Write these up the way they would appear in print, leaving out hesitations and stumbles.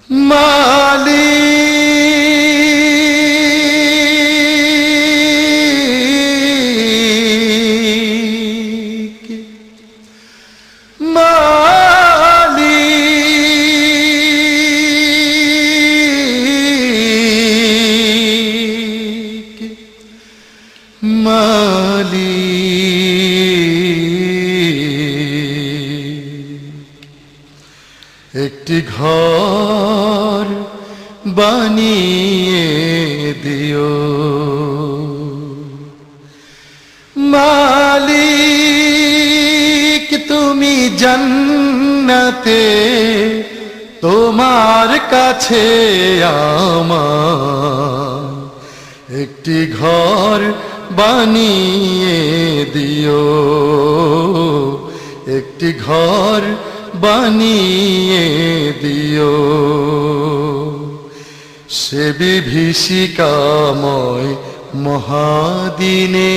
মালিক মালিক মালিক একটি ঘর বানিয়ে দিও মালিক তুমি জান্নাতে তোমার কাছে আমার একটি ঘর বানিয়ে দিও একটি ঘর বানিয়ে দিও সে বিভীষিকাময় মহাদিনে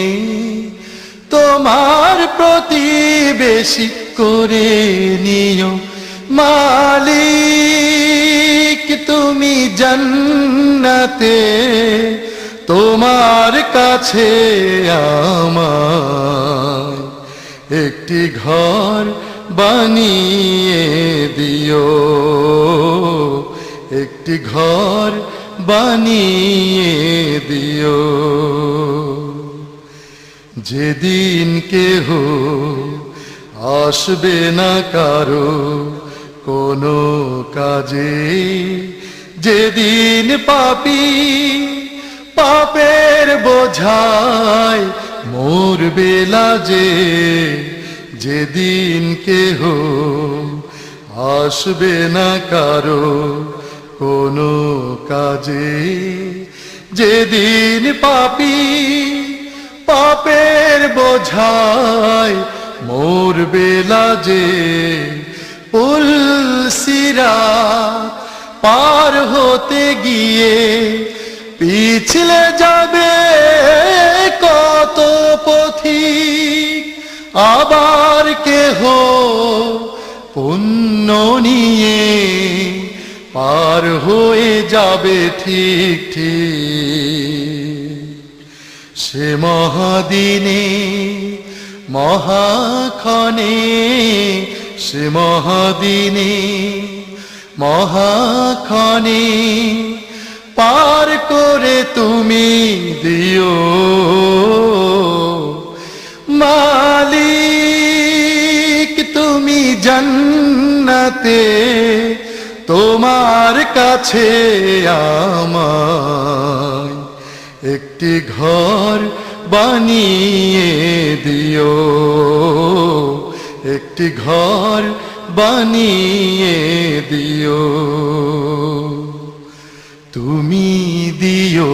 তোমার প্রতিবেশী করে নিও মালিক তুমি জান্নাতে তোমার কাছে আমার একটি ঘর বানিয়ে দিও একটি ঘর বানিয়ে দিও যেদিন কেহ আসবে না কারো কোনো কাজে যেদিন পাপী পাপের বোঝায় মরবে লাজে যেদিন কেহ আসবে না কারো কোনো কাজে যেদিন পাপী পাপের বোঝায় মরবে লাজে পুলসিরাত পার হতে গিয়ে পিছলে যাবে কত পথিক আবার কেহ পুণ্য নিয়ে পার হয়ে যাবে ঠিক ঠিক সে মহাদিনে মহাক্ষণে সে মহাদিনে মহাক্ষণে পার করে তুমি দিও মালিক তুমি জান্নাতে তোমার কাছে আমায় একটি ঘর বানিয়ে দিও একটি ঘর বানিয়ে দিও তুমি দিও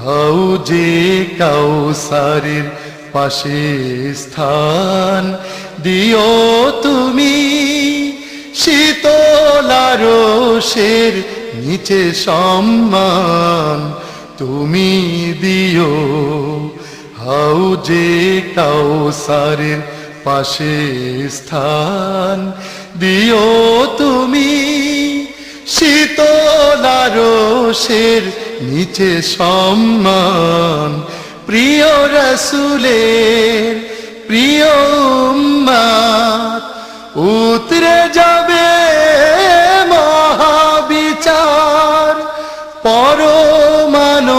হাউজে কাউসারের পাশে স্থান দিও তুমি শীতলারসের নিচে সম্মান তুমি দিও হাউজে কাউসারের পাশে স্থান দিও তুমি শীতলারসের নিচে সম্মান প্রিয় রাসূলের প্রিয় উম্মত উতরে যাবে মহাবিচার পরমানন্দে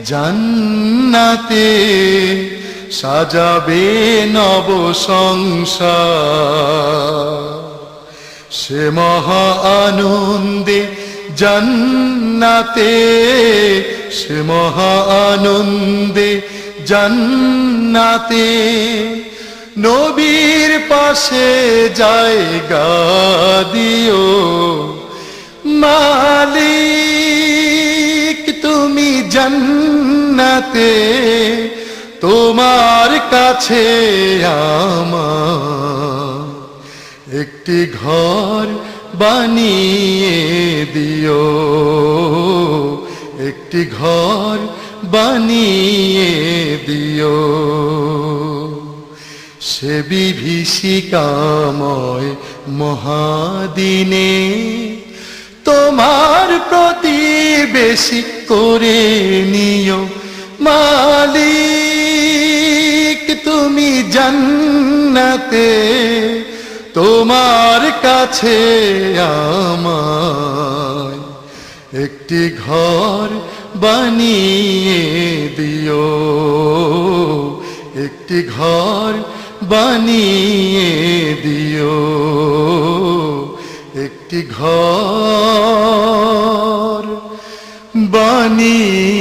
জান্নাতে সাজাবে নব সংসার সে মহা আনন্দে জান্নাতে সে মহা আনন্দে জান্নাতে নবীর পাশে জায়গা দিও মালিক তুমি জান্নাতে তোমার কাছে আমার একটি ঘর বানিয়ে দিও একটি ঘর বানিয়ে দিও সে বিভীষিকাময় মহাদিনে তোমার প্রতিবেশী করে নিও মালিক তুমি জান্নাতে তোমার কাছে আমায় একটি ঘর বানিয়ে দিও, একটি ঘর বানিয়ে দিও, একটি ঘর বানিয়ে